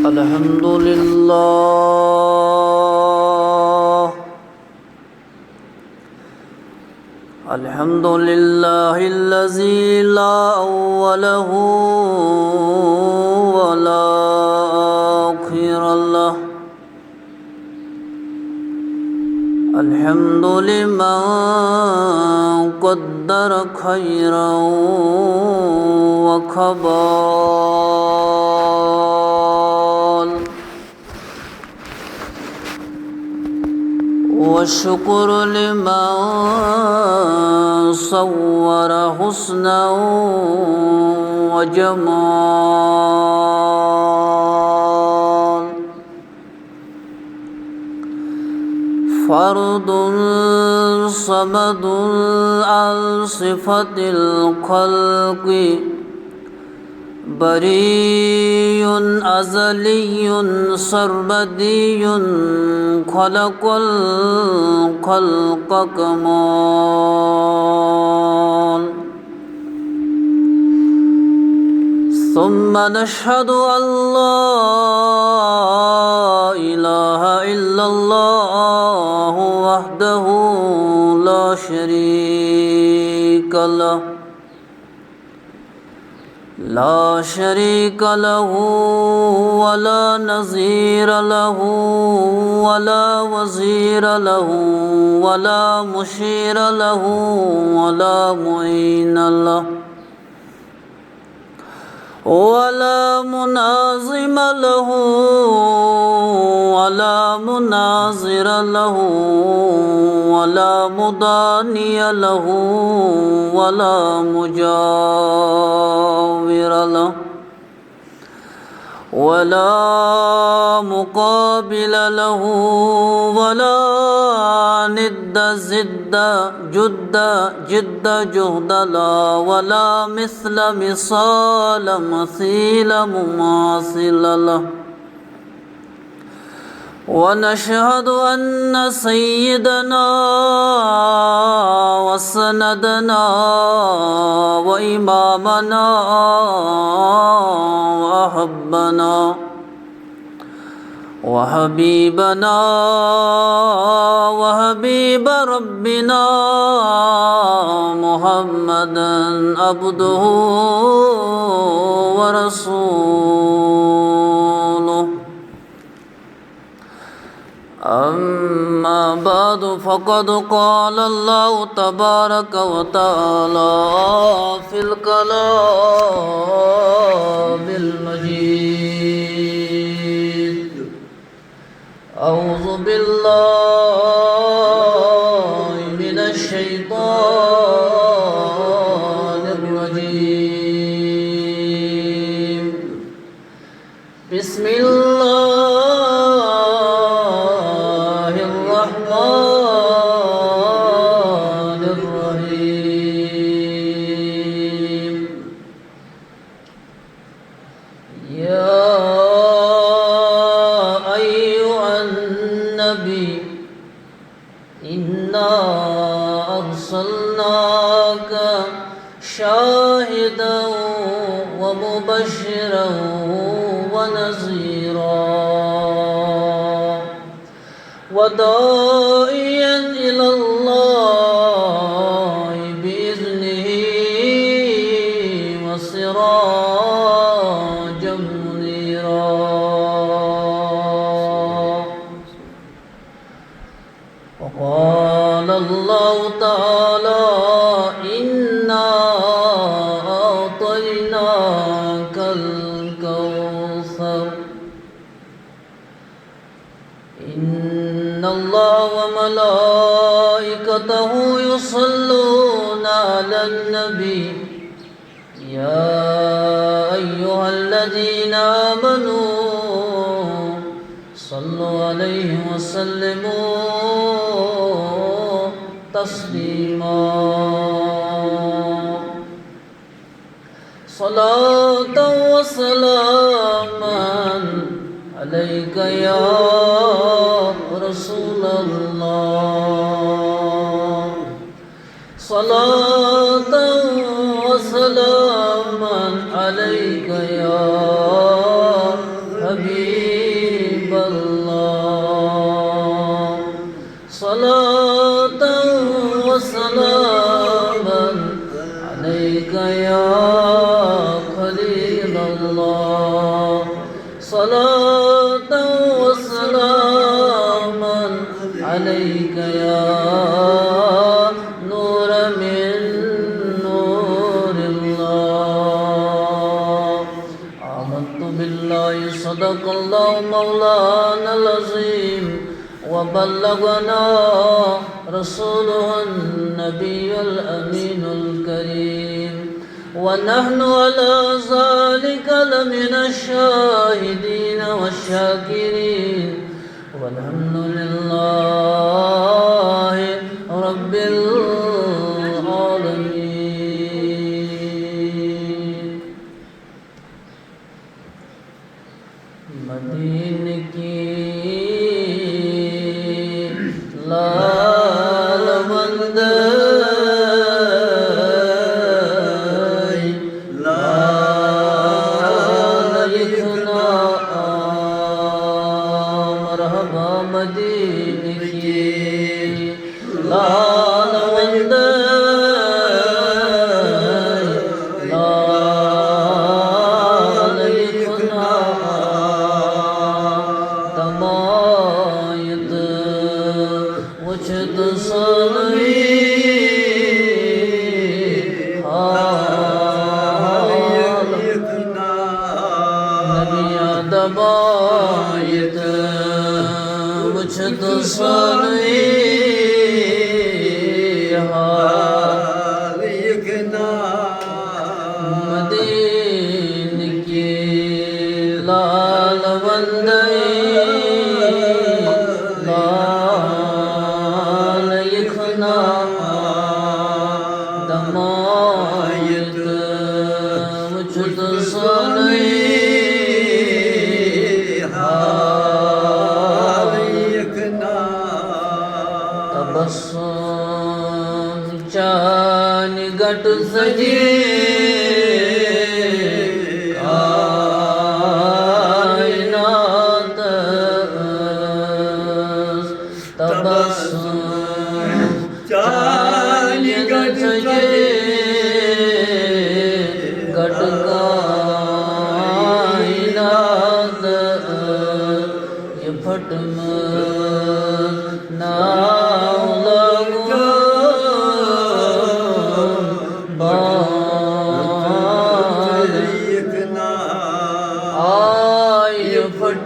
الحمد لله الحمد لله الذي لا أول له ولا آخر له الحمد لمن قدر خيرا وكبال والشكر لمن صور حسنا وجمال فرد صمد عن صفة الخلق بريء أزلي سرمدي خلق الخلق كمال ثم نشهد أن لا إله إلا الله وحده لا شريك له ولا نظير له ولا وزير له ولا مشير له ولا معين له ولا مناظم له ولا مناظر له ولا مضاني له ولا مجاور له ولا مقابل له ولا ند زد جد جد جهد لا ولا مثل مثال مثيل مماثل له ونشهد أن سيدنا وسندنا وإمامنا وأحبنا وحبيبنا وحبيب ربنا محمدا عبده ورسوله أما بعد فقد قال الله تبارك وتعالى في الكلام المجيد أعوذ بالله من الشيطان الرجيم بسم الله الرحمن الرحيم يا أيها النبي إنا أرسلناك شاهدا ومبشرا ونذيرا وداعيا إلى الله بإذنه وسراجا منيرا وقال الله تعالى إنا أعطيناك الكوثر إن الله وملائكته يصلون على النبي يا أيها الذين آمنوا صلوا عليه وسلموا تسليما صلاة وسلاما عليك يا رسول الله صلاة وسلاما عليك يا حبيب الله صلاة وسلاما عليك يا نور من نور الله آمنت بالله صدق الله مولانا العظيم وبلغنا رسوله النبي الأمين الكريم ونحن على ذلك لمن الشاهدين والشاكرين والحمد لله رب العالمين مدینے کی لال بند لال لکھنا مرحبا مدینے کی لال بند لال لکھنا تمایت وچھت سنوی حال نبیہ دبایت وچھت سنوی حال مدین کی لال بندی لال یکنا دمایت وچھت سنوی حال تبسم چان گٹ سجی کائنات تبسم چان گٹ سجی گٹ کائنات یہ پھٹ نام لگو بال آئی پھٹ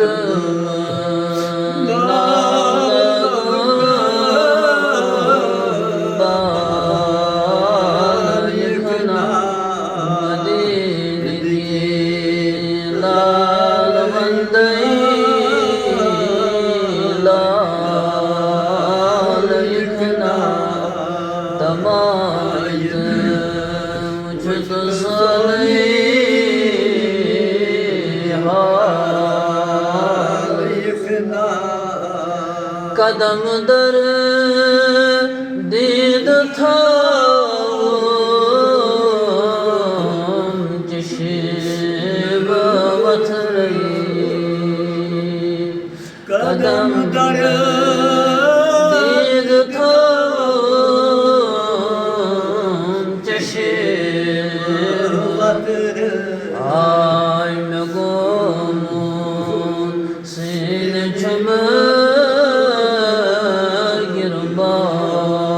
بال یکنا مدین کی لال بندی لال یکنا تمایت وچھت سنوی حال قدم در دید تھا چشم وتھرئی قدم در دید تھا چشم آئی میں گومون سین چھم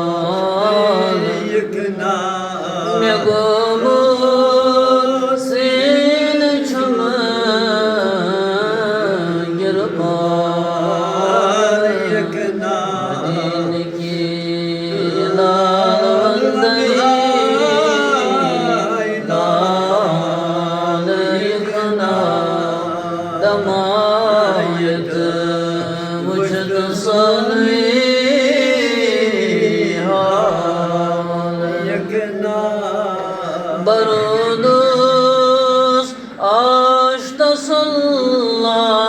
گربان میں گومون سین چھم گربان مدین کی لال بندی لال یکنا دمایت وچھت سنوی حال برودوس آشت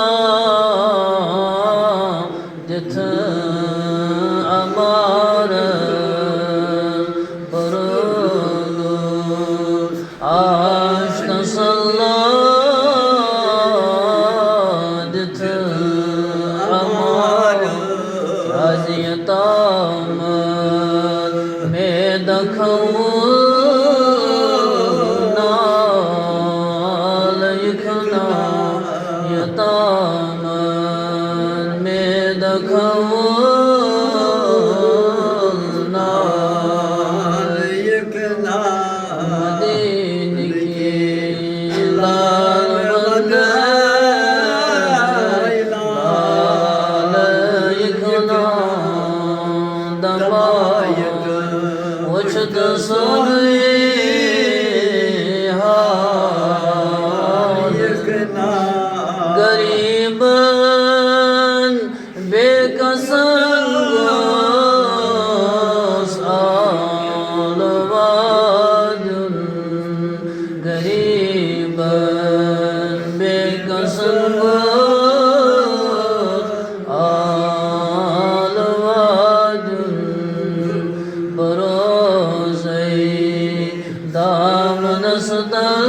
سلام دت امار برودوس آشت سلام دت امار رازیت آمد میں دکھوں نال یکنا یتامن میں دکھونا یکنا مدین کی لال بند لال یکنا دمائک وچھت سنوی غریباً بے کسن گوس آل وادن غریباً بے کسن گوس آل وادن بروزی دامن ستل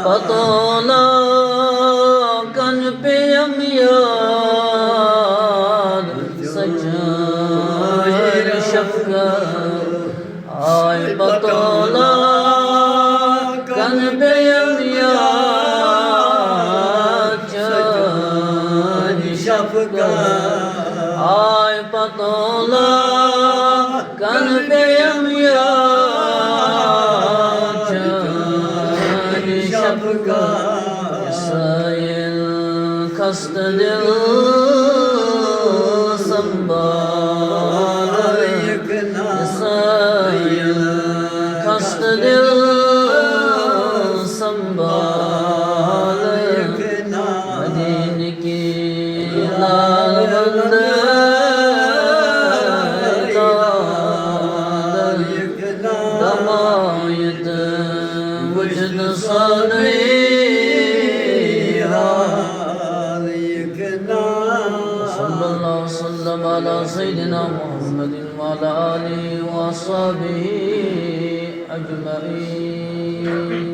پتولا کن پہ امیاد سجائر شفقت آئے پتولا کن پہ امیاد سجائر شفقت آئے پتولا کن پہ امیاد سائل خست دل سنبھال سائل خست دل سنبھال مدین کی لال بند دمائت وجد سانوی صلی اللہ وسلم علی سیدنا محمد وعلی آلہ وصحبہ اجمعین.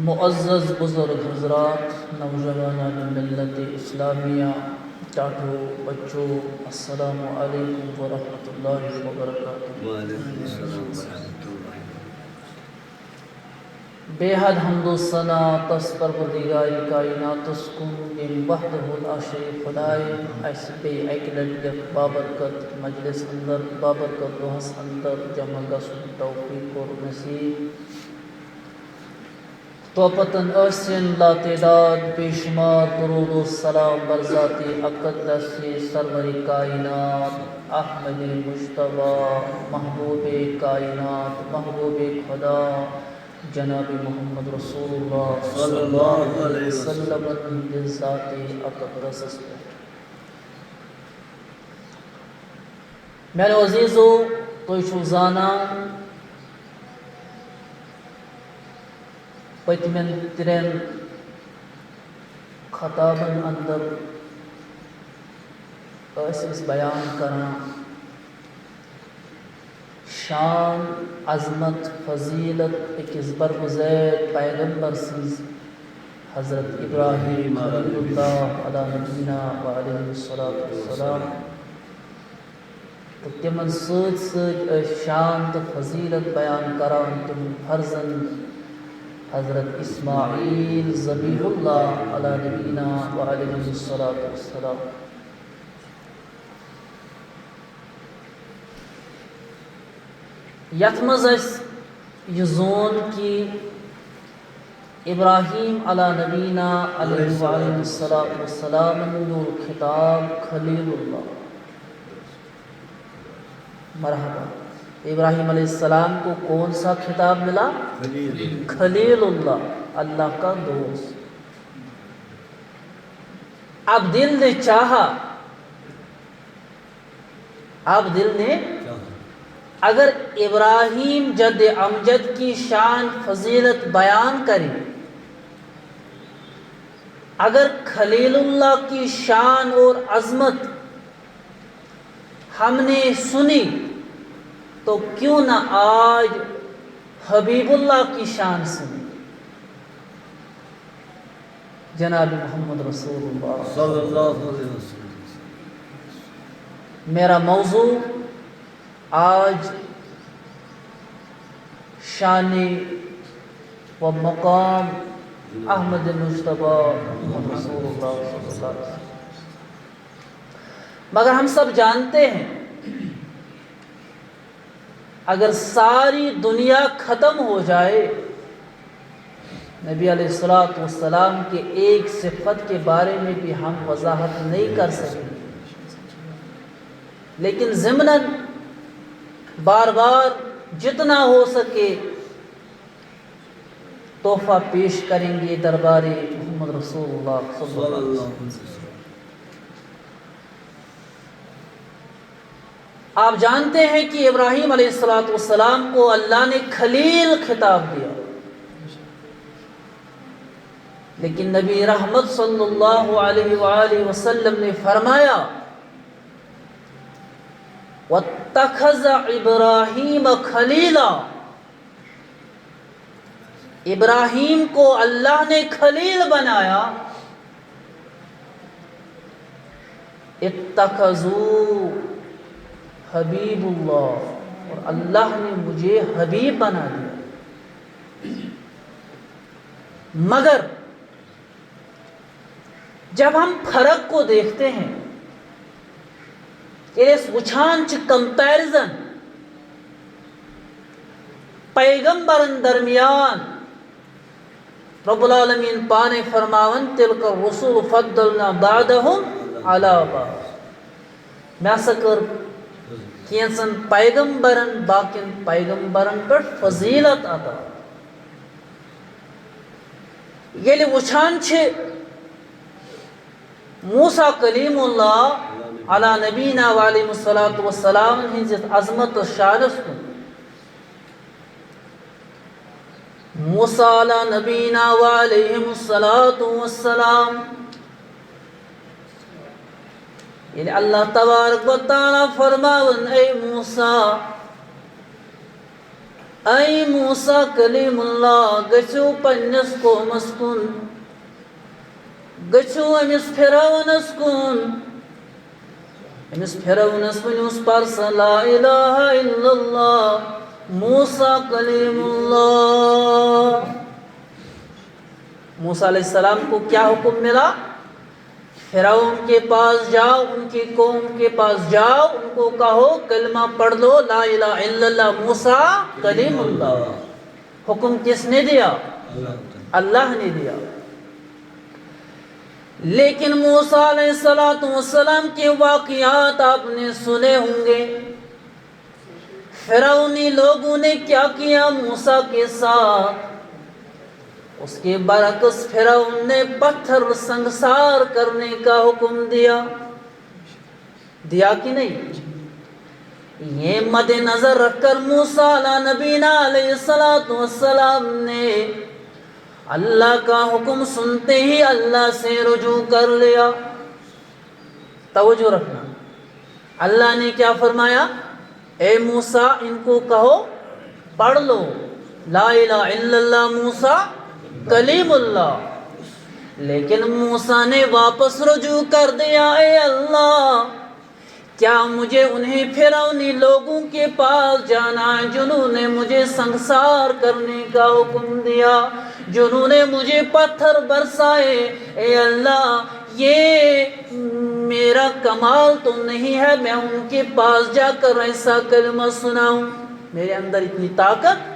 معزز بزرگ حضرات، نوجوانان ملت اسلامیہ، ٹاٹو بچوں، السلام علیکم ورحمۃ اللہ وبرکاتہ. بے حد حمد و ثنا تس پروردگار کائنات کن یم وحدہ لا شریک خدائے اس بے ایک لٹ بابرکت مجلس اندر بابرکت دہس اندر جمع گژھن توفیق اور نصیب. توپتن ٲسِن لاتعداد بے شمار درود و سلام برذات اقدس سرور کائنات احمد مجتبیٰ محبوب کائنات محبوب خدا جناب محمد رسول اللہ صلی اللہ علیہ وسلم ذات اقدس. میانیو عزیزو، تُہۍ چھِو زانان پٔتمٮ۪ن 3 خطابن اندر ٲسۍ أسۍ بیان کران شان عظمت فضیلت أکِس برگزید پیغمبر سٕنٛز حضرت ابراہیم خلیل اللہ علیٰ نبینا وعلیہ الصلاۃ والسلام، تہٕ تِمن سۭتۍ سۭتۍ ٲسۍ شان تہٕ فضیلت بیان کران تِہُنٛد فرزند حضرت اسماعیل ذبیح اللہ علیٰ نبینا وعلیہ الصلاۃ والسلام. یتھ منٛز اَسہِ یہ زون کہ ابراہیم علیٰ نبینا علیہ وعلیہ الصلاۃ والسلام میول خطاب خلیل اللہ. مرحبا. ابراہیم علیہ السلام کو کون سا خطاب ملا؟ خلیل اللہ، اللہ کا دوست۔ اب دل نے چاہا، اب دل نے اگر ابراہیم جد امجد کی شان فضیلت بیان کرے، اگر خلیل اللہ کی شان اور عظمت ہم نے سنی، تو کیوں نہ آج حبیب اللہ کی شان سنی، جناب محمد رسول اللہ صلی اللہ علیہ وسلم۔ میرا موضوع آج شان و مقام احمد مجتبی محمد رسول اللہ صلی اللہ علیہ وسلم۔ مگر ہم سب جانتے ہیں اگر ساری دنیا ختم ہو جائے، نبی علیہ السلام کے ایک صفت کے بارے میں بھی ہم وضاحت نہیں کر سکیں، لیکن ضمناً بار بار جتنا ہو سکے تحفہ پیش کریں گے دربار محمد رسول اللہ صلی اللہ علیہ وسلم۔ آپ جانتے ہیں کہ ابراہیم علیہ السلام کو اللہ نے خلیل خطاب دیا، لیکن نبی رحمت صلی اللہ علیہ وآلہ وسلم نے فرمایا وَاتَّخَذَ إِبْرَاهِيمَ خَلِيلًا، ابراہیم کو اللہ نے خلیل بنایا۔ اتخذوا حبیب اللہ، اور اللہ نے مجھے حبیب بنا دیا۔ مگر جب ہم فرق کو دیکھتے ہیں، اس وچھان چھ کمپیرزن پیغمبرن درمیان رب العالمین پانے فرماون تلک الرسول فضلنا بعدهم علی بعض، میں سکر کینسن پیغمبرن باقین پیغمبرن پر فضیلت عطا۔ یلی وچھان چھ موسیٰ کلیم اللہ علی نبینا وعلیہ السلام ہنزت عظمت و شانس کو، موسیٰ علی نبینا وعلیہ السلام، یعنی اللہ تبارک و تعالی فرماون اے موسیٰ کلیم اللہ گچو پنس کو مسکن، گچو امس فرعونس کن، امس فرعونس ونیوس پرس لا الہ الا اللہ موسیٰ کلیم اللہ۔ موسیٰ علیہ السلام کو کیا حکم ملا؟ فرعون کے پاس جاؤ، ان کی قوم کے پاس جاؤ، ان کو کہو کلمہ پڑھ لو لا الہ الا اللہ موسیٰ کلیم اللہ۔ حکم کس نے دیا؟ اللہ نے دیا۔ لیکن موسیٰ علیہ السلام کے واقعات آپ نے سنے ہوں گے، فرعونی لوگوں نے کیا کیا موسیٰ کے ساتھ۔ اس کے برعکس فرعون نے پتھر سنگسار کرنے کا حکم دیا کہ نہیں؟ یہ مد نظر رکھ کر موسیٰ علیہ نبینا علیہ السلام نے اللہ کا حکم سنتے ہی اللہ سے رجوع کر لیا۔ توجہ رکھنا، اللہ نے کیا فرمایا؟ اے موسیٰ ان کو کہو پڑھ لو لا الہ الا اللہ موسیٰ کلیم اللہ۔ لیکن موسیٰ نے واپس رجوع کر دیا، اے اللہ کیا مجھے انہیں فرعونی لوگوں کے پاس جانا ہے جنہوں نے مجھے سنگسار کرنے کا حکم دیا، جنہوں نے مجھے پتھر برسائے؟ اے اللہ یہ میرا کمال تو نہیں ہے میں ان کے پاس جا کر ایسا کلمہ سناؤں، میرے اندر اتنی طاقت،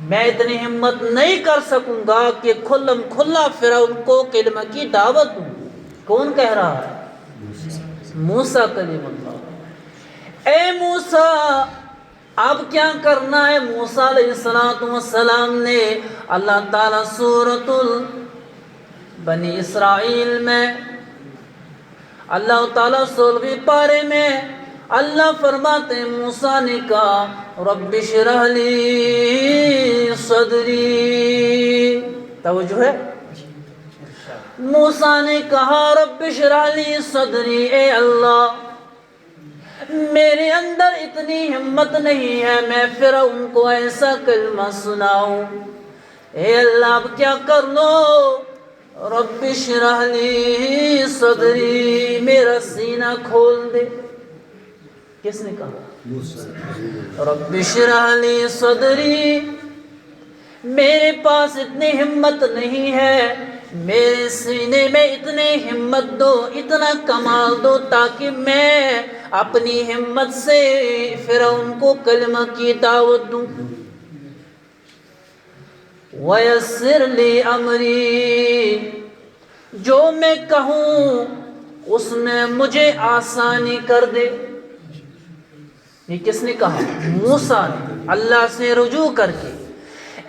میں اتنی ہمت نہیں کر سکوں گا کہ کھلم کھلا فرعون کو کلمہ کی دعوت دوں۔ کون کہہ رہا ہے؟ موسیٰ کلیم اللہ۔ اے موسیٰ اب کیا کرنا ہے موسیٰ علیہ السلام نے؟ اللہ تعالیٰ سورۃ بنی اسرائیل میں اللہ تعالیٰ 16ویں پارے میں اللہ فرماتے ہیں موسیٰ نے کہا رب اشرح لی صدری، توجہ ہے، موسیٰ نے کہا رب اشرح لی صدری، اے اللہ میرے اندر اتنی ہمت نہیں ہے میں فرعون کو ایسا کلمہ سناؤں، اے اللہ اب کیا کر لو؟ رب اشرح لی صدری، میرا سینہ کھول دے۔ کس نے کہا؟ رب اشرح لی صدری، میرے پاس اتنی ہمت نہیں ہے، میرے سینے میں اتنی ہمت دو، اتنا کمال دو تاکہ میں اپنی ہمت سے فرعون کو کلمہ کی دعوت دوں۔ وَيَسِّرْ لِي أَمْرِي، جو میں کہوں اس میں مجھے آسانی کر دے۔ یہ کس نے کہا؟ موسیٰ نے اللہ سے رجوع کر کے،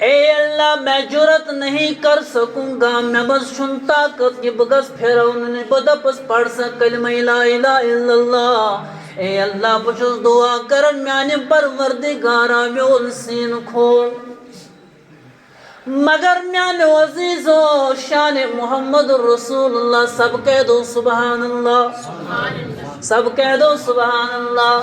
اے اللہ میں جرت نہیں کر سکوں گا، میں بس سنتا کر کے بگس فرعون نے بدپس پڑھ سا کلمہ لا الہ الا اللہ، اے اللہ بچس دعا کرن میانے پروردگارا میون سین کھول۔ مگر میانے عزیزو شان محمد رسول اللہ، سب کہہ دو سبحان اللہ، سب کہہ دو سبحان اللہ۔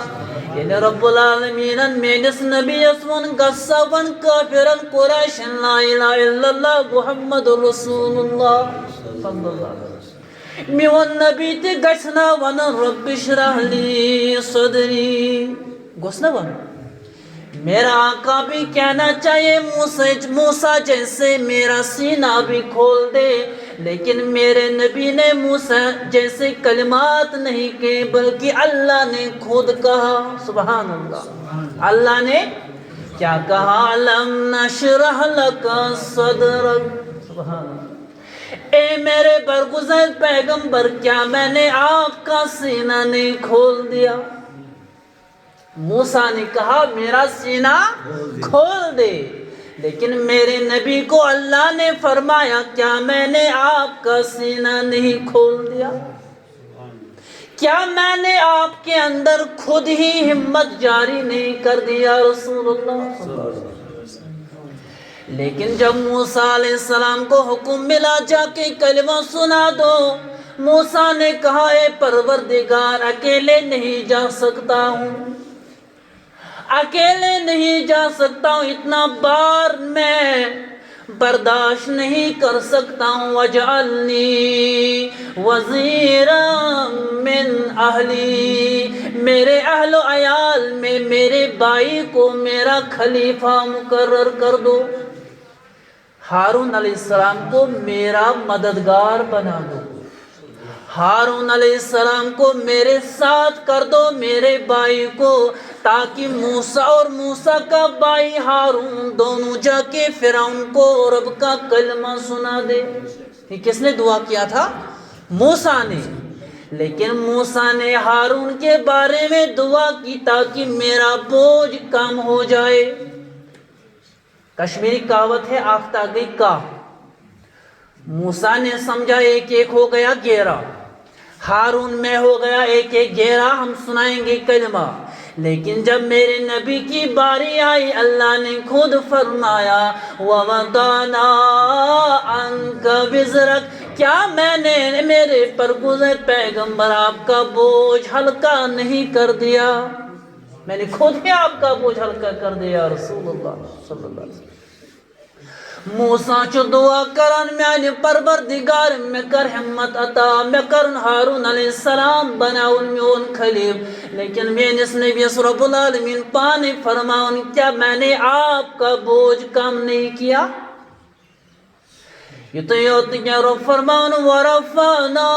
یعنی رب العالمین میانس نبی اسون گسا ون کافرن قریشن لا الہ الا اللہ محمد رسول اللہ صلی اللہ علیہ وسلم، میون نبی تی گسنا ون رب اشرح لی صدری، گسنا ون میرا آقا بھی کہنا چاہیے موسیٰ جیسے میرا سینہ بھی کھول دے، لیکن میرے نبی نے موسیٰ جیسے کلمات نہیں کہے بلکہ اللہ نے خود کہا، سبحان اللہ۔ اللہ نے کیا کہا؟ لَمْ نَشْرَحْ لَكَ صَدْرَكَ، سبحان اللہ۔ اے میرے برگزر پیغمبر کیا میں نے آپ کا سینہ نہیں کھول دیا؟ موسیٰ نے کہا میرا سینہ کھول دے، لیکن میرے نبی کو اللہ نے فرمایا کیا میں نے آپ کا سینہ نہیں کھول دیا؟ کیا میں نے آپ کے اندر خود ہی ہمت جاری نہیں کر دیا رسول اللہ؟ لیکن جب موسیٰ علیہ السلام کو حکم ملا جا کے کلمہ سنا دو، موسیٰ نے کہا اے پروردگار اکیلے نہیں جا سکتا ہوں، اکیلے نہیں جا سکتا ہوں، اتنا بار میں برداشت نہیں کر سکتا ہوں۔ وَاجْعَلْنِي وَزِيرًا مِّنْ أَهْلِي، میرے اہل و عیال میں میرے بھائی کو میرا خلیفہ مقرر کر دو، ہارون علیہ السلام کو میرا مددگار بنا دو، ہارون علیہ السلام کو میرے ساتھ کر دو، میرے بھائی کو، تاکہ موسیٰ اور موسیٰ کا بھائی ہارون دونوں جا کے فرعون کو رب کا کلمہ سنا دے۔ یہ کس نے دعا کیا تھا؟ موسیٰ نے، لیکن موسیٰ نے ہارون کے بارے میں دعا کی تاکہ میرا بوجھ کم ہو جائے۔ کشمیری کہاوت ہے آفتہ گئی کا، موسیٰ نے سمجھا ایک ایک ہو گیا گیرہ، ہارون میں ہو گیا ایک ایک گیرہ، ہم سنائیں گے کلمہ۔ لیکن جب میرے نبی کی باری آئی اللہ نے خود فرمایا وَوَضَعْنَا عَنْكَ وِزْرَكَ، کیا میں نے میرے پر گزر پیغمبر آپ کا بوجھ ہلکا نہیں کر دیا؟ میں نے خود ہی آپ کا بوجھ ہلکا کر دیا رسول اللہ صلی اللہ علیہ وسلم۔ موسیٰ چو دعا کرن میانے پروردگار میں کر ہمت عطا، میں کرن ہارون علیہ السلام بناؤن میون خلیف، لیکن میں اس نبی رب العالمین پانے فرماؤن کیا میں نے آپ کا بوجھ کم نہیں کیا؟ یہ تو یہ ہوتی ہے رب فرمان ورفعنا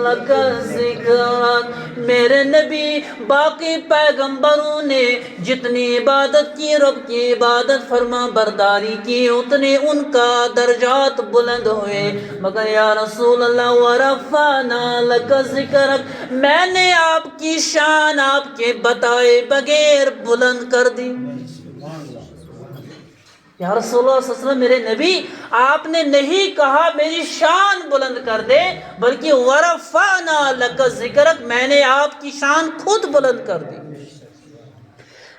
لک ذکرک، میرے نبی باقی پیغمبروں نے جتنی عبادت کی، رب کی عبادت فرما برداری کی، اتنے ان کا درجات بلند ہوئے، مگر یا رسول اللہ ورفعنا لک ذکرک، میں نے آپ کی شان آپ کے بتائے بغیر بلند کر دی۔ یا رسول اللہ صلی اللہ علیہ وسلم میرے نبی آپ نے نہیں کہا میری شان بلند کر دے، بلکہ ورفعنا لک ذکرک، میں نے آپ کی شان خود بلند کر دی۔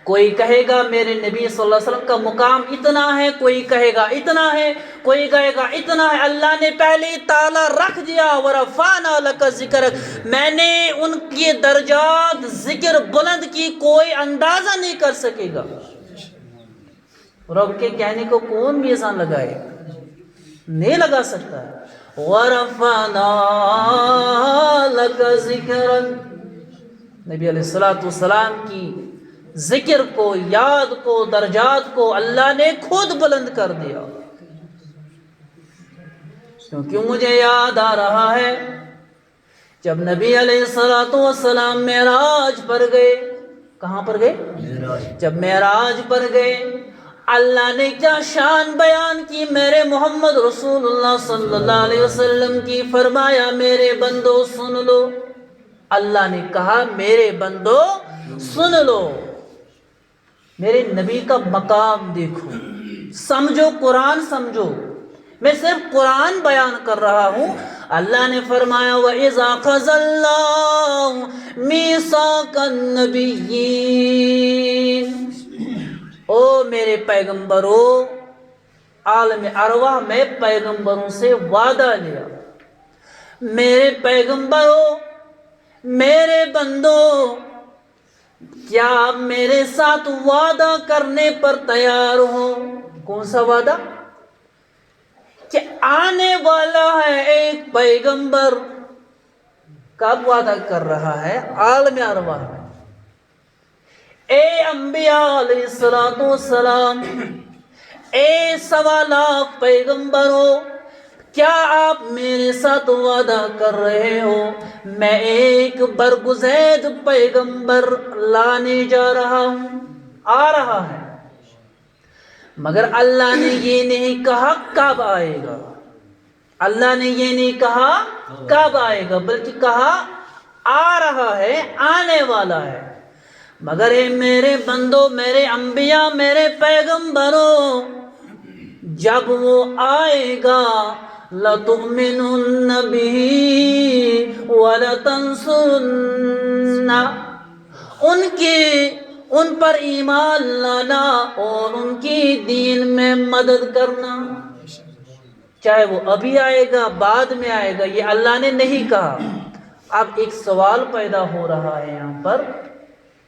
کوئی کہے گا میرے نبی صلی اللہ علیہ وسلم کا مقام اتنا ہے، کوئی کہے گا اتنا ہے، کوئی کہے گا اتنا ہے، اللہ نے پہلے تالا رکھ دیا ورفعنا لک ذکرک، میں نے ان کے درجات ذکر بلند کی، کوئی اندازہ نہیں کر سکے گا۔ رب کے کہنے کو کون میزان لگائے؟ نہیں لگا سکتا۔ وَرَفَعْنَا لَكَ ذِكْرًا، نبی علیہ السلام کی ذکر کو، یاد کو، درجات کو اللہ نے خود بلند کر دیا۔ کیونکہ مجھے یاد آ رہا ہے جب نبی علیہ السلام معراج پر گئے، کہاں پر گئے؟ جب معراج پر گئے، اللہ نے کیا شان بیان کی میرے محمد رسول اللہ صلی اللہ علیہ وسلم کی، فرمایا میرے بندو سن لو، اللہ نے کہا میرے بندو سن لو، میرے نبی کا مقام دیکھو، سمجھو قرآن سمجھو، میں صرف قرآن بیان کر رہا ہوں۔ اللہ نے فرمایا وَإِذَا أَخَذَ اللَّهُ مِيثَاقَ النَّبِيِّينَ، او میرے پیغمبروں، عالم ارواح میں پیغمبروں سے وعدہ لیا، میرے پیغمبروں، میرے بندوں، کیا آپ میرے ساتھ وعدہ کرنے پر تیار ہو؟ کون سا وعدہ؟ کہ آنے والا ہے ایک پیغمبر۔ کب وعدہ کر رہا ہے؟ عالم ارواح میں۔ اے انبیاء علیہ السلام، اے 1.25 لاکھ پیغمبروں، کیا آپ میرے ساتھ وعدہ کر رہے ہو میں ایک برگزید پیغمبر لانے جا رہا ہوں، آ رہا ہے، مگر اللہ نے یہ نہیں کہا کب آئے گا، اللہ نے یہ نہیں کہا کب آئے گا، بلکہ کہا آ رہا ہے، آنے والا ہے۔ مگر اے میرے بندو، میرے انبیاء، میرے پیغمبروں، جب وہ آئے گا لَتُؤْمِنُنَّ بِهِ وَلَتَنْصُرُنَّ، ان پر ایمان لانا اور ان کی دین میں مدد کرنا، چاہے وہ ابھی آئے گا بعد میں آئے گا، یہ اللہ نے نہیں کہا۔ اب ایک سوال پیدا ہو رہا ہے یہاں پر،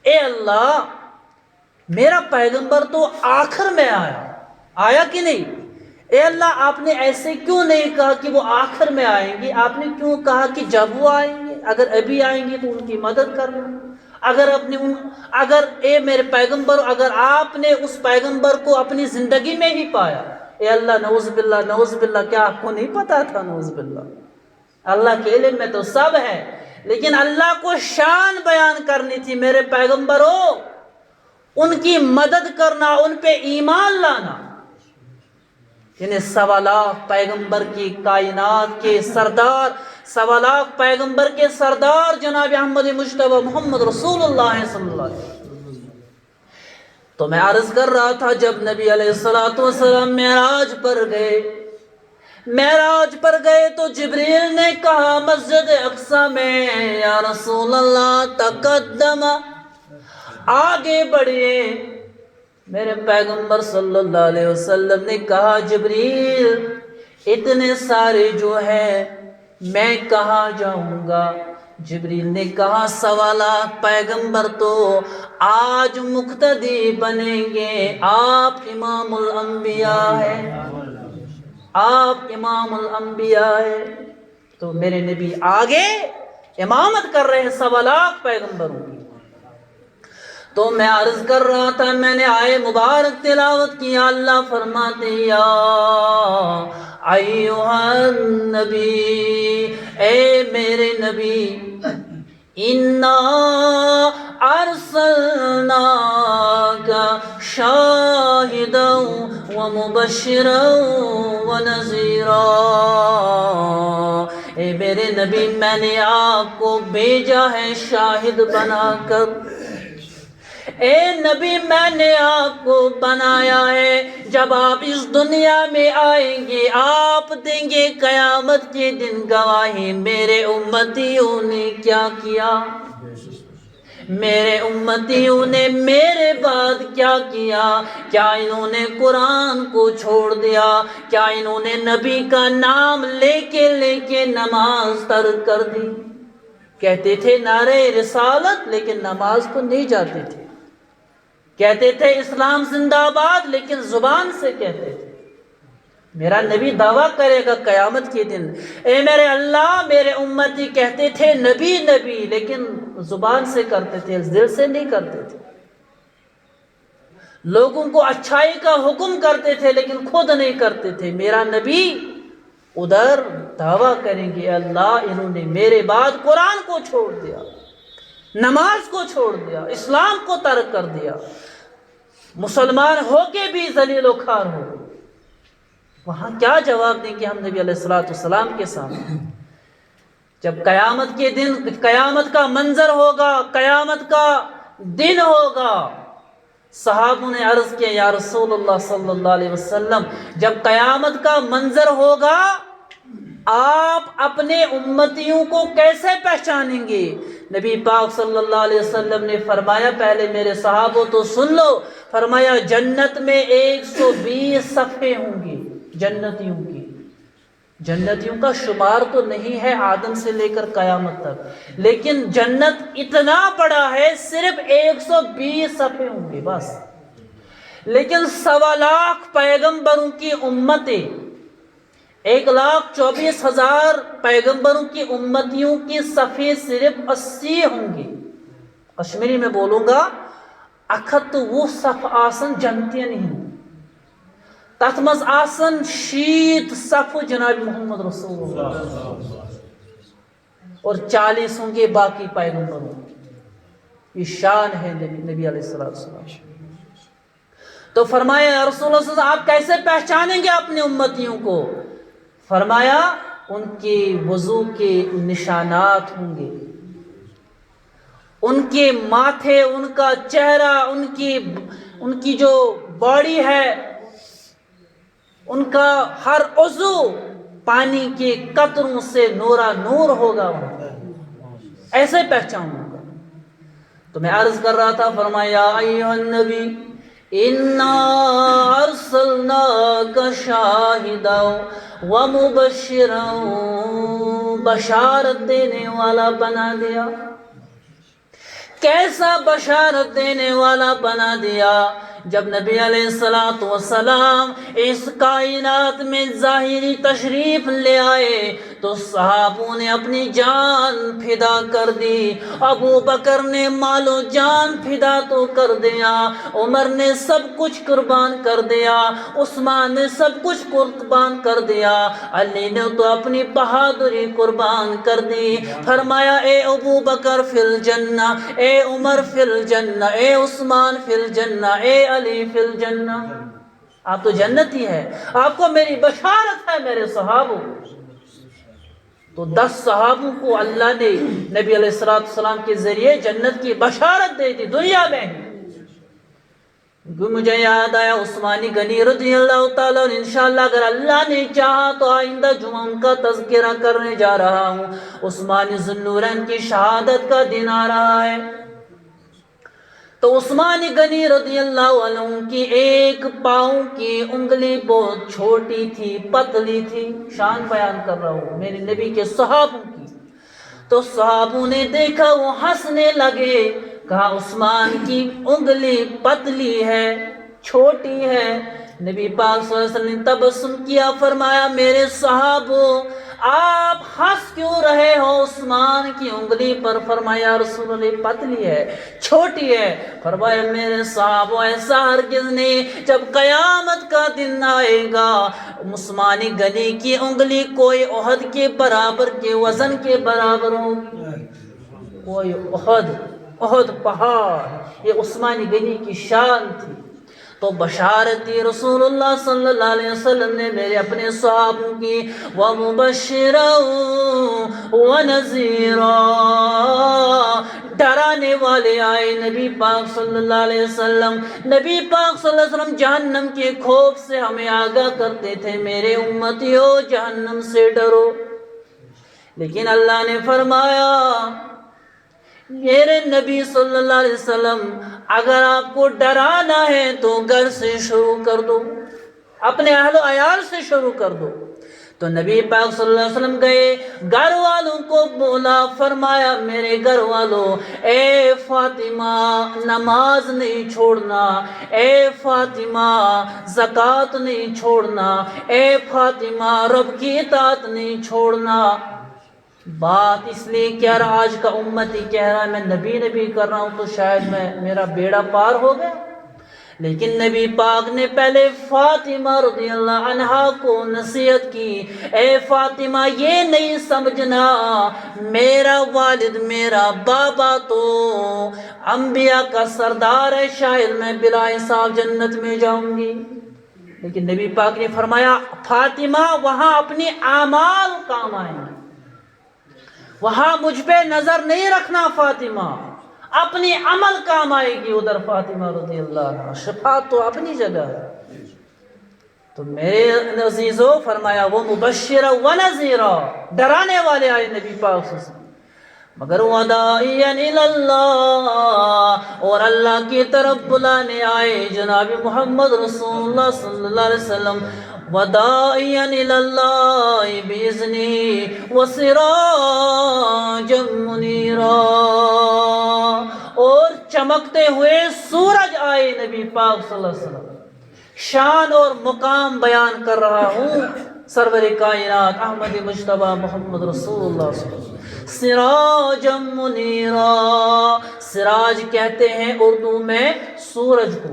اے اللہ، میرا پیغمبر تو آخر میں آیا کہ نہیں؟ اے اللہ، آپ نے ایسے کیوں نہیں کہا کہ وہ آخر میں آئیں گے؟ آپ نے کیوں کہا کہ جب وہ آئیں گے؟ اگر ابھی آئیں گے تو ان کی مدد کرنا، اگر اے میرے پیغمبر، اگر آپ نے اس پیغمبر کو اپنی زندگی میں ہی پایا، اے اللہ نعوذ باللہ نعوذ باللہ، کیا آپ کو نہیں پتا تھا؟ نعوذ باللہ، اللہ کے علم میں تو سب ہے، لیکن اللہ کو شان بیان کرنی تھی، میرے پیغمبروں ان کی مدد کرنا، ان پہ ایمان لانا، یعنی 1.25 لاکھ پیغمبر کی کائنات کے سردار، 1.25 لاکھ پیغمبر کے سردار جناب احمد مجتبی محمد رسول اللہ صلی اللہ علیہ وسلم۔ تو میں عرض کر رہا تھا جب نبی علیہ السلام معراج پر گئے تو جبریل نے کہا مسجد اقصی میں، یا رسول اللہ تقدم، آگے بڑھئے۔ میرے پیغمبر صلی اللہ علیہ وسلم نے کہا جبریل اتنے سارے جو ہے میں کہاں جاؤں گا؟ جبریل نے کہا 1.25 لاکھ پیغمبر تو آج مقتدی بنیں گے، آپ امام الانبیاء ہیں، آپ امام الانبیاء ہیں۔ تو میرے نبی آگے امامت کر رہے ہیں 1.25 لاکھ پیغمبروں کی۔ تو میں عرض کر رہا تھا، میں نے آئے مبارک تلاوت کیا، اللہ فرماتے یا ایھا النبی، اے میرے نبی، انا ارسلناک شاہدا ومبشرا ونذیرا، اے میرے نبی میں نے آپ کو بھیجا ہے شاہد بنا کر، اے نبی میں نے آپ کو بنایا ہے، جب آپ اس دنیا میں آئیں گے آپ دیں گے قیامت کے دن گواہی میرے امتیوں نے کیا کیا، میرے امتیوں نے میرے بعد کیا کیا، کیا انہوں نے قرآن کو چھوڑ دیا، کیا انہوں نے نبی کا نام لے کے نماز ترک کر دی۔ کہتے تھے نعرہ رسالت لیکن نماز کو نہیں جاتے تھے، کہتے تھے اسلام زندہ باد لیکن زبان سے کہتے تھے۔ میرا نبی دعویٰ کرے گا قیامت کے دن، اے میرے اللہ میرے امتی کہتے تھے نبی نبی لیکن زبان سے کرتے تھے، دل سے نہیں کرتے تھے، لوگوں کو اچھائی کا حکم کرتے تھے لیکن خود نہیں کرتے تھے۔ میرا نبی ادھر دعویٰ کریں گے اللہ انہوں نے میرے بعد قرآن کو چھوڑ دیا، نماز کو چھوڑ دیا، اسلام کو ترک کر دیا، مسلمان ہو کے بھی ذلیل و خوار ہو گئے۔ وہاں کیا جواب دیں گے ہم نبی علیہ السلام کے سامنے؟ جب قیامت کے دن قیامت کا منظر ہوگا، قیامت کا دن ہوگا، صحابوں نے عرض کیا یا رسول اللہ صلی اللہ علیہ وسلم جب قیامت کا منظر ہوگا آپ اپنے امتیوں کو کیسے پہچانیں گے؟ نبی پاک صلی اللہ علیہ وسلم نے فرمایا پہلے میرے صحابوں تو سن لو، فرمایا جنت میں 120 صفحے ہوں گے جنتیوں کی، جنتیوں کا شمار تو نہیں ہے آدم سے لے کر قیامت تک، لیکن جنت اتنا بڑا ہے صرف 120 صفحے ہوں گے بس، لیکن 1.25 لاکھ پیغمبروں کی امتیں، 1,24,000 پیغمبروں کی امتیوں کی صفحے صرف 80 ہوں گی۔ کشمیری میں بولوں گا اکھت وہ صف آسن جنتین ہی تَتھ منٛز آسن 60 صف جناب محمد رسول اللہ اور 40 ہوں گے باقی پیغمبروں کی۔ یہ شان ہے نبی علیہ السلام۔ تو فرمایا یا رسول اللہ صلی اللہ علیہ وسلم آپ کیسے پہچانیں گے اپنے امتیوں کو؟ فرمایا ان کے وضو کے نشانات ہوں گے، ان کے ماتھے، ان کا چہرہ، ان کی جو باڈی ہے، ان کا ہر عضو پانی کے قطروں سے نورا نور ہوگا، ایسے پہچانوں گا۔ تو میں عرض کر رہا تھا، فرمایا ایھا النبی انا ارسلناک شاہدا ومبشرا، بشارت دینے والا بنا دیا۔ کیسا بشارت دینے والا بنا دیا؟ جب نبی علیہ السلام اس کائنات میں ظاہری تشریف لے آئے تو صحابوں نے اپنی جان فدا کر دی، ابو بکر نے مال و جان فدا تو کر دیا، عمر نے سب کچھ قربان کر دیا، عثمان نے سب کچھ قربان کر دیا، علی نے تو اپنی بہادری قربان کر دی۔ فرمایا اے ابو بکر فی الجنہ، اے عمر فی الجنہ، اے عثمان فی الجنہ، اے علی فی الجنہ، آپ تو جنتی ہے، آپ کو میری بشارت ہے میرے صحابوں۔ تو 10 صحابوں کو اللہ نے نبی علیہ السلام کے ذریعے جنت کی بشارت دے دی دنیا میں۔ مجھے یاد آیا عثمانی غنی رضی اللہ تعالیٰ عنہ، انشاءاللہ اگر اللہ نے چاہا تو آئندہ جمعہ ان کا تذکرہ کرنے جا رہا ہوں۔ عثمانی ذو النورین کی شہادت کا دن آ رہا ہے، تو عثمانی غنی رضی اللہ عنہ کی ایک پاؤں کی انگلی بہت چھوٹی تھی، پتلی تھی، شان بیان کر رہا ہوں میرے نبی کے صحابوں کی۔ تو صحابوں نے دیکھا وہ ہنسنے لگے، کہا عثمان کی انگلی پتلی ہے، چھوٹی ہے۔ نبی پاک صلی اللہ علیہ وسلم نے تبسم کیا، فرمایا میرے صحابوں آپ ہنس کیوں رہے ہو عثمان کی انگلی پر؟ فرمایا رسول اللہ پتلی ہے، چھوٹی ہے۔ فرمایا میرے صحابہ ایسا ہرگز نہیں، جب قیامت کا دن آئے گا عثمانی گنی کی انگلی کوئی احد کے برابر کے وزن کے برابر ہوگی، کوئی احد پہاڑ، یہ عثمانی گنی کی شان تھی۔ تو بشارت دی رسول اللہ صلی اللہ علیہ وسلم نے میرے اپنے صحابوں کی، وَمُبَشِّرًا وَنَذِيرًا، ڈرانے والے آئے نبی پاک صلی اللہ علیہ وسلم۔ نبی پاک صلی اللہ علیہ وسلم جہنم کے خوف سے ہمیں آگاہ کرتے تھے، میرے امتیو جہنم سے ڈرو۔ لیکن اللہ نے فرمایا میرے نبی صلی اللہ علیہ وسلم اگر آپ کو ڈرانا ہے تو گھر سے شروع کر دو، اپنے اہل و عیال سے شروع کر دو۔ تو نبی پاک صلی اللہ علیہ وسلم گئے، گھر والوں کو بولا، فرمایا میرے گھر والوں، اے فاطمہ نماز نہیں چھوڑنا، اے فاطمہ زکوٰۃ نہیں چھوڑنا، اے فاطمہ رب کی اطاعت نہیں چھوڑنا۔ بات اس لیے کہہ رہا، آج کا امتی کہہ رہا ہے میں نبی کر رہا ہوں تو شاید میرا بیڑا پار ہو گیا، لیکن نبی پاک نے پہلے فاطمہ رضی اللہ عنہا کو نصیحت کی، اے فاطمہ یہ نہیں سمجھنا میرا والد میرا بابا تو انبیاء کا سردار ہے، شاید میں بلا حساب جنت میں جاؤں گی۔ لیکن نبی پاک نے فرمایا فاطمہ وہاں اپنی اعمال کام آئیں گے، وہاں مجھ پہ نظر نہیں رکھنا، فاطمہ اپنی عمل کام آئے گی ادھر۔ فاطمہ رضی اللہ عنہ شفاعت تو اپنی جگہ ہے۔ تو میرے عزیزو فرمایا وہ مبشرہ و نذیرہ، ڈرانے والے آئے نبی پاک صلی اللہ علیہ وسلم، مگر وداعیا الی اللہ، اور اللہ کی طرف بلانے آئے جناب محمد رسول اللہ صلی اللہ علیہ وسلم، وداعیا الی اللہ باذنہ وسراجا منیرا، اور چمکتے ہوئے سورج آئے نبی پاک صلی اللہ علیہ وسلم۔ شان اور مقام بیان کر رہا ہوں سرور کائنات احمد مجتبی محمد رسول اللہ صلی اللہ علیہ وسلم۔ سراجا منیرا، سراج کہتے ہیں اردو میں سورج کو،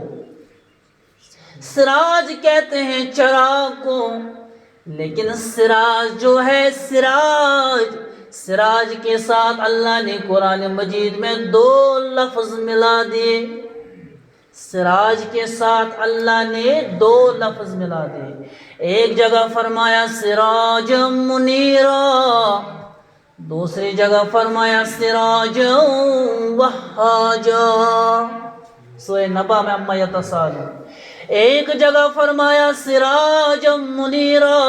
سراج کہتے ہیں چراغ کو، لیکن سراج جو ہے سراج کے ساتھ اللہ نے قرآن مجید میں دو لفظ ملا دیے، سراج کے ساتھ اللہ نے دو لفظ ملا دیے۔ ایک جگہ فرمایا سراج منیرا، دوسری جگہ فرمایا سراج وہاجا، سورہ نبا میں اما یتساءلون۔ ایک جگہ فرمایا سراج منیرا،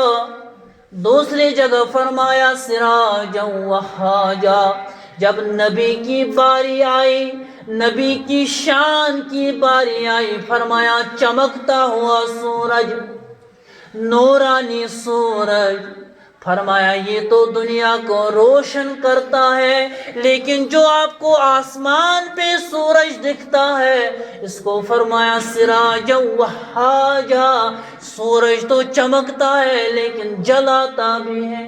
دوسری جگہ فرمایا سراج وہاجا۔ جب نبی کی باری آئی، نبی کی شان کی باری آئی، فرمایا چمکتا ہوا سورج، نورانی سورج، فرمایا یہ تو دنیا کو روشن کرتا ہے، لیکن جو آپ کو آسمان پہ سورج دکھتا ہے اس کو فرمایا سراج وہاجا، سورج تو چمکتا ہے لیکن جلاتا بھی ہے۔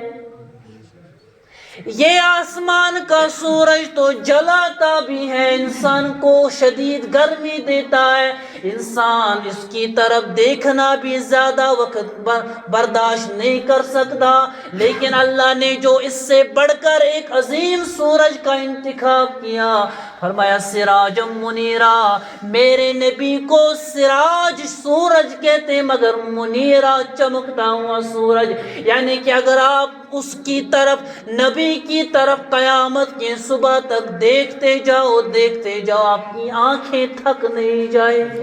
یہ آسمان کا سورج تو جلاتا بھی ہے، انسان کو شدید گرمی دیتا ہے، انسان اس کی طرف دیکھنا بھی زیادہ وقت برداشت نہیں کر سکتا، لیکن اللہ نے جو اس سے بڑھ کر ایک عظیم سورج کا انتخاب کیا، فرمایا سراج منیرا۔ میرے نبی کو سراج سورج کہتے مگر منیرا چمکتا ہوا سورج، یعنی کہ اگر آپ اس کی طرف نبی کی طرف قیامت کے صبح تک دیکھتے جاؤ آپ کی آنکھیں تھک نہیں جائے گی۔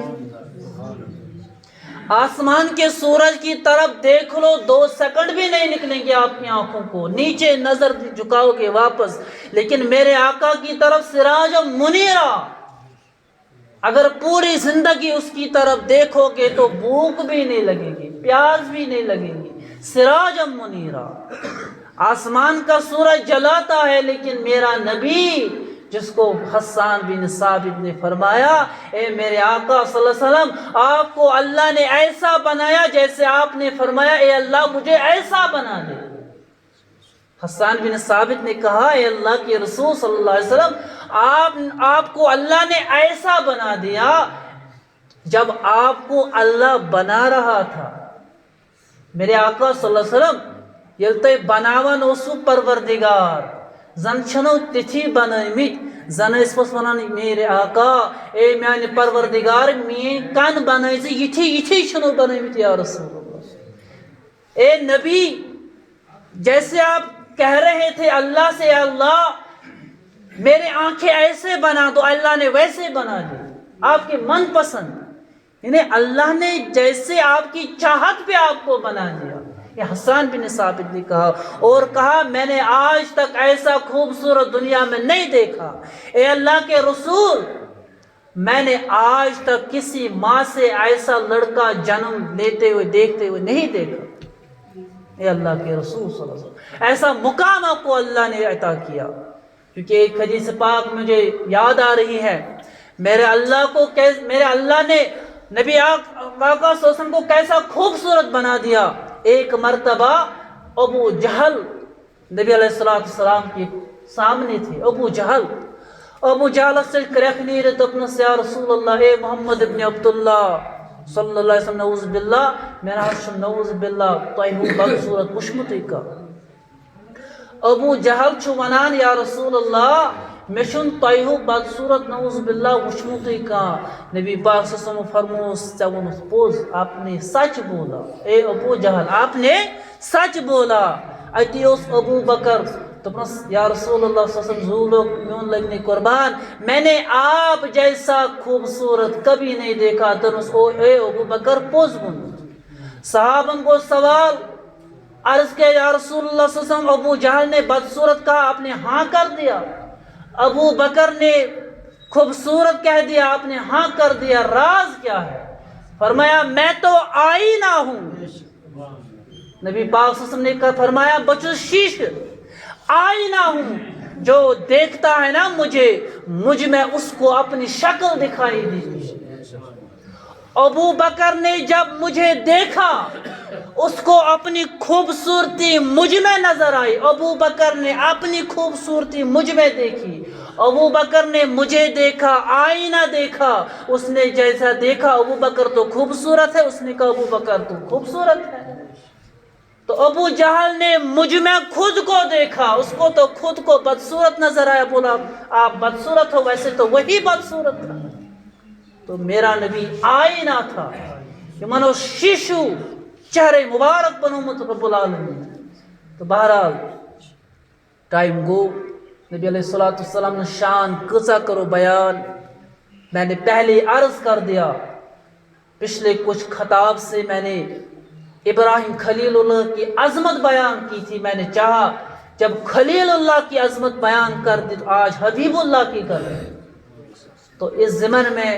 آسمان کے سورج کی طرف دیکھ لو، 2 سیکنڈ بھی نہیں نکلیں گے آپ کی آنکھوں کو، نیچے نظر جھکاؤ گے واپس، لیکن میرے آقا کی طرف سراج منیرا، اگر پوری زندگی اس کی طرف دیکھو گے تو بھوک بھی نہیں لگے گی، پیاس بھی نہیں لگے گی۔ سراج منیرا، آسمان کا سورج جلاتا ہے لیکن میرا نبی، جس کو حسان بن ثابت نے فرمایا اے میرے آقا صلی اللہ علیہ وسلم، آپ کو اللہ نے ایسا بنایا جیسے آپ نے فرمایا اے اللہ مجھے ایسا بنا دے، حسان بن ثابت نے کہا اے اللہ کے رسول صلی اللہ علیہ وسلم آپ کو اللہ نے ایسا بنا دیا جب آپ کو اللہ بنا رہا تھا میرے آقا صلی اللہ علیہ وسلم یلتے بناون اوسو پروردگار زن چھنو تتھی بنائمت زن اس پس ونان میرے آقا اے میانی پروردگار مین کن بنائیز یتھی چھنو بنائمت یا رسول اللہ اے نبی جیسے آپ کہہ رہے تھے اللہ سے اللہ میرے آنکھیں ایسے بنا تو اللہ نے ویسے بنا دی آپ کے من پسند یعنی اللہ نے جیسے آپ کی چاہت پہ آپ کو بنا دیا یہ حسان بن ثابت نے کہا اور کہا میں نے آج تک ایسا خوبصورت دنیا میں نہیں دیکھا اے اللہ کے رسول میں نے آج تک کسی ماں سے ایسا لڑکا جنم لیتے ہوئے دیکھتے ہوئے نہیں دیکھا اے اللہ کے رسول صلی اللہ علیہ وسلم ایسا مقام آپ کو اللہ نے عطا کیا کیونکہ ایک حدیث پاک مجھے یاد آ رہی ہے میرے اللہ نے نبی آقا صلی اللہ علیہ وسلم کو کیسا خوبصورت بنا دیا ایک مرتبہ ابو جہل نبی علیہ السلام کے سامنے تھے ابو جہل سے کرک نیر دپنس یا رسول اللہ اے محمد ابن عبداللہ صلی اللہ علیہ وسلم نعوذ باللہ میرا حشم نعوذ باللہ طیہو بدصورت وشمتی کا ابو جہل چھو ونان یا رسول اللہ مشن طیہو بدصورت نعوذ باللہ وشمتی کا نبی پاک صلی اللہ علیہ وسلم فرموس چونس پوز آپ نے سچ بولا اے ابو جہل آپ نے سچ بولا اتیوس ابو بکر تو یا رسول اللہ صلی اللہ علیہ وسلم زولو میون لگنے قربان میں نے آپ جیسا خوبصورت کبھی نہیں دیکھا تنس اے ابو بکر پوز بن صحابن کو سوال عرض کے یا رسول اللہ صلی اللہ علیہ وسلم ابو جہل نے بدصورت کہا آپ نے ہاں کر دیا ابو بکر نے خوبصورت کہہ دیا آپ نے ہاں کر دیا راز کیا ہے فرمایا میں تو آئینہ ہوں نبی پاک صلی اللہ علیہ وسلم نے فرمایا بچو شیش آئینہ ہوں جو دیکھتا ہے نا مجھ میں اس کو اپنی شکل دکھائی دی ابو بکر نے جب مجھے دیکھا اس کو اپنی خوبصورتی مجھ میں نظر آئی ابو بکر نے اپنی خوبصورتی مجھ میں دیکھی ابو بکر نے مجھے دیکھا آئینہ دیکھا اس نے جیسا دیکھا ابو بکر تو خوبصورت ہے اس نے کہا ابو بکر تو خوبصورت ہے تو ابو جہل نے مجھ میں خود کو دیکھا اس کو تو خود کو بدصورت نظر آیا بولا آپ بدصورت ہو ویسے تو وہی بدصورت تھا تو میرا نبی آئینہ تھا کہ منو شیشو چہرے مبارک بنو رب العالمین تو بہرحال ٹائم گو نبی علیہ السلام نے شان کسا کرو بیان میں نے پہلے عرض کر دیا پچھلے کچھ خطاب سے میں نے ابراہیم خلیل اللہ کی عظمت بیان کی تھی میں نے چاہا جب خلیل اللہ کی عظمت بیان کر دی تو آج حبیب اللہ کی کر تو اس ضمن میں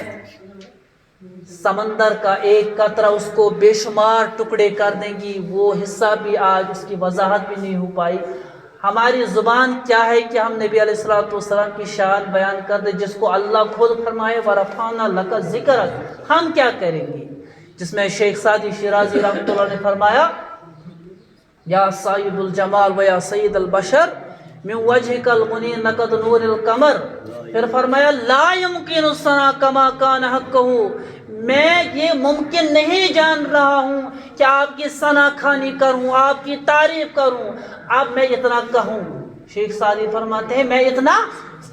سمندر کا ایک قطرہ اس کو بے شمار ٹکڑے کر دیں گی وہ حصہ بھی آج اس کی وضاحت بھی نہیں ہو پائی ہماری زبان کیا ہے کہ ہم نبی علیہ السلام کی شان بیان کر دیں جس کو اللہ خود فرمائے وَرَفَعْنَا لَكَ ذِكْرَكَ ہم کیا کریں گے جس میں شیخ سعدی شیرازی رحمۃ اللہ نے فرمایا یا صاحب الجمال و یا سید البشر من وجهك المنیر نقد نور القمر پھر فرمایا لا يمكن الثناء كما كان حقه میں یہ ممکن نہیں جان رہا ہوں کہ آپ کی ثنا خوانی کروں آپ کی تعریف کروں اب میں اتنا کہوں شیخ سعدی فرماتے ہیں میں اتنا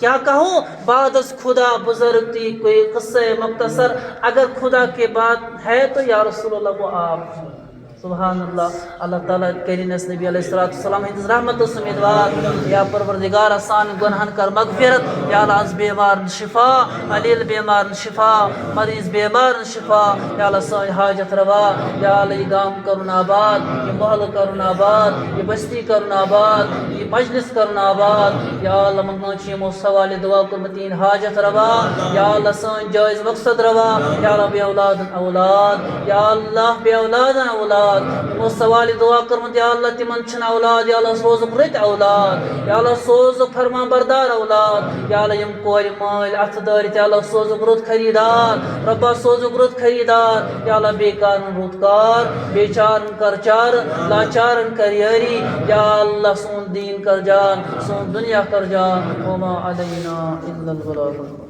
کیا کہوں بعد از خدا بزرگ تھی کوئی قصہ مختصر اگر خدا کے بعد ہے تو یا رسول اللہ وہ آپ سبحان اللہ اللہ تعالیٰ کرینس نبی علیہ السلام ہندس رحمت سمیدوار یا پروردگار آسان گناہن کر مغفرت یا اللہ بیمار شفا علیل بیمار شفا مریض بیمار شفا یا اللہ سائی حاجت روا یا اللہ یہ گام کرن آباد یہ محل کرن آباد یہ بستی کرن آباد یہ مجلس کرن آباد یا اللہ منگان چیمو سوال دعا کو متین حاجت روا یا اللہ سائن جائز مقصد روا یا اللہ بے اولاد اولاد یا اللہ بے اولاد اولاد اولاد یمو سوال دعا کرمت یا اللہ تمن چھن اولاد یا اللہ سوزک رت اولاد یا اللہ سوزک فرمان بردار اولاد یا اللہ یم کور مال اتھ دارت یا اللہ سوزک رت خریدار ربا سوزک رت خریدار یا اللہ بے کارن رت کار بے چارن کر چار لاچارن کر یاری یا اللہ سون دین کر جان سون دنیا کر جان وما علینا الا البلاغ